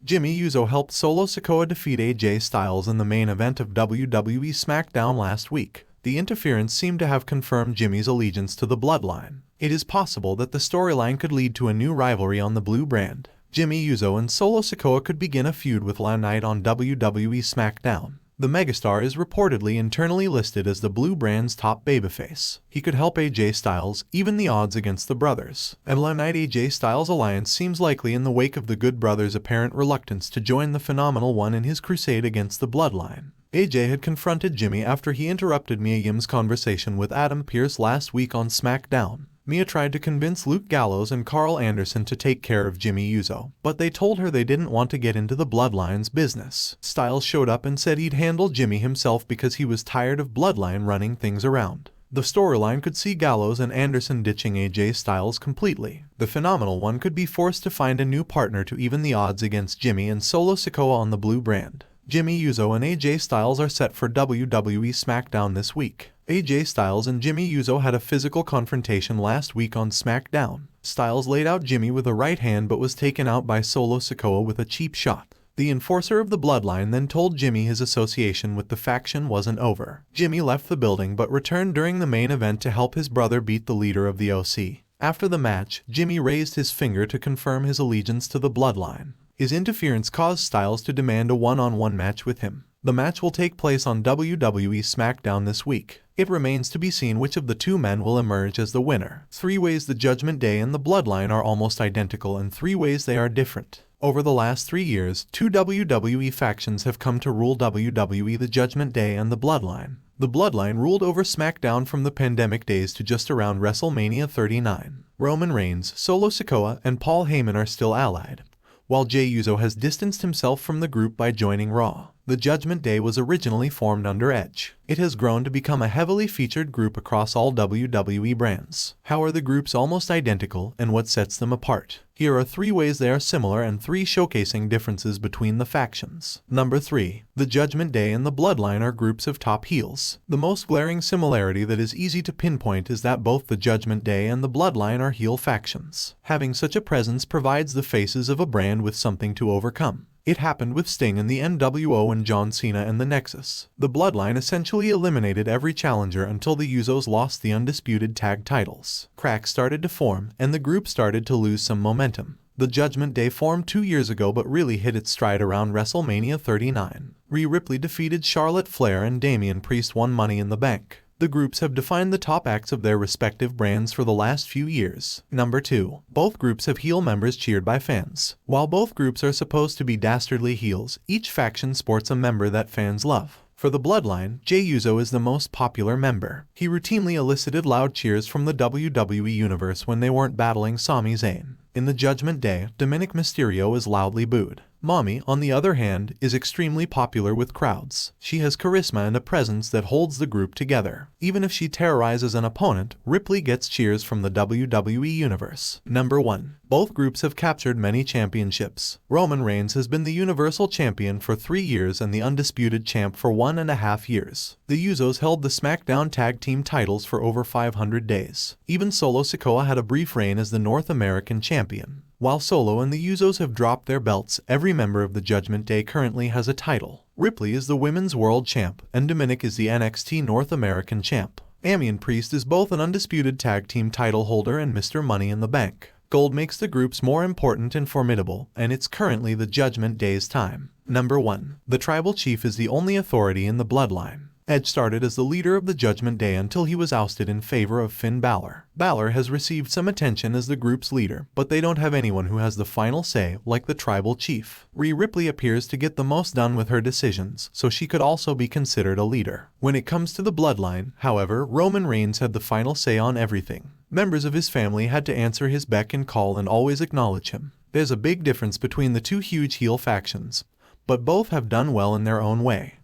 Jimmy Uso helped Solo Sikoa defeat AJ Styles in the main event of WWE SmackDown last week. The interference seemed to have confirmed Jimmy's allegiance to the Bloodline. It is possible that the storyline could lead to a new rivalry on the blue brand. Jimmy Uso and Solo Sikoa could begin a feud with last night on WWE SmackDown. The megastar is reportedly internally listed as the blue brand's top babyface. He could help AJ Styles even the odds against the brothers. And last night AJ Styles' alliance seems likely in the wake of the Good Brothers' apparent reluctance to join the Phenomenal One in his crusade against the Bloodline. AJ had confronted Jimmy after he interrupted Mia Yim's conversation with Adam Pearce last week on SmackDown. Mia tried to convince Luke Gallows and Carl Anderson to take care of Jimmy Uso, but they told her they didn't want to get into the Bloodline's business. Styles showed up and said he'd handle Jimmy himself because he was tired of Bloodline running things around. The storyline could see Gallows and Anderson ditching AJ Styles completely. The Phenomenal One could be forced to find a new partner to even the odds against Jimmy and Solo Sikoa on the blue brand. Jimmy Uso and AJ Styles are set for WWE SmackDown this week. AJ Styles and Jimmy Uso had a physical confrontation last week on SmackDown. Styles laid out Jimmy with a right hand but was taken out by Solo Sikoa with a cheap shot. The enforcer of the Bloodline then told Jimmy his association with the faction wasn't over. Jimmy left the building but returned during the main event to help his brother beat the leader of the OC. After the match, Jimmy raised his finger to confirm his allegiance to the Bloodline. His interference caused Styles to demand a one-on-one match with him. The match will take place on WWE SmackDown this week. It remains to be seen which of the two men will emerge as the winner. 3 ways the Judgment Day and the Bloodline are almost identical and 3 ways they are different. Over the last 3 years, 2 WWE factions have come to rule WWE: the Judgment Day and the Bloodline. The Bloodline ruled over SmackDown from the pandemic days to just around WrestleMania 39. Roman Reigns, Solo Sikoa, and Paul Heyman are still allied, while Jey Uso has distanced himself from the group by joining Raw. The Judgment Day was originally formed under Edge. It has grown to become a heavily featured group across all WWE brands. How are the groups almost identical, and what sets them apart? Here are 3 ways they are similar and 3 showcasing differences between the factions. Number 3. The Judgment Day and the Bloodline are groups of top heels. The most glaring similarity that is easy to pinpoint is that both the Judgment Day and the Bloodline are heel factions. Having such a presence provides the faces of a brand with something to overcome. It happened with Sting and the NWO and John Cena and the Nexus. The Bloodline essentially eliminated every challenger until the Usos lost the undisputed tag titles. Cracks started to form, and the group started to lose some momentum. The Judgment Day formed 2 years ago but really hit its stride around WrestleMania 39. Rhea Ripley defeated Charlotte Flair and Damian Priest won Money in the Bank. The groups have defined the top acts of their respective brands for the last few years. Number 2. Both groups have heel members cheered by fans. While both groups are supposed to be dastardly heels, each faction sports a member that fans love. For the Bloodline, Jey Uso is the most popular member. He routinely elicited loud cheers from the WWE Universe when they weren't battling Sami Zayn. In the Judgment Day, Dominic Mysterio is loudly booed. Mommy, on the other hand, is extremely popular with crowds. She has charisma and a presence that holds the group together. Even if she terrorizes an opponent, Ripley gets cheers from the WWE Universe. Number 1. Both groups have captured many championships. Roman Reigns has been the Universal Champion for 3 years and the Undisputed Champ for 1.5 years. The Usos held the SmackDown Tag Team titles for over 500 days. Even Solo Sikoa had a brief reign as the North American Champion. While Solo and the Usos have dropped their belts, every member of the Judgment Day currently has a title. Ripley is the Women's World Champ, and Dominic is the NXT North American Champ. Damian Priest is both an undisputed tag team title holder and Mr. Money in the Bank. Gold makes the groups more important and formidable, and it's currently the Judgment Day's time. Number 1. The Tribal Chief is the only authority in the Bloodline. Edge started as the leader of the Judgment Day until he was ousted in favor of Finn Balor. Balor has received some attention as the group's leader, but they don't have anyone who has the final say like the Tribal Chief. Rhea Ripley appears to get the most done with her decisions, so she could also be considered a leader. When it comes to the Bloodline, however, Roman Reigns had the final say on everything. Members of his family had to answer his beck and call and always acknowledge him. There's a big difference between the 2 huge heel factions, but both have done well in their own way.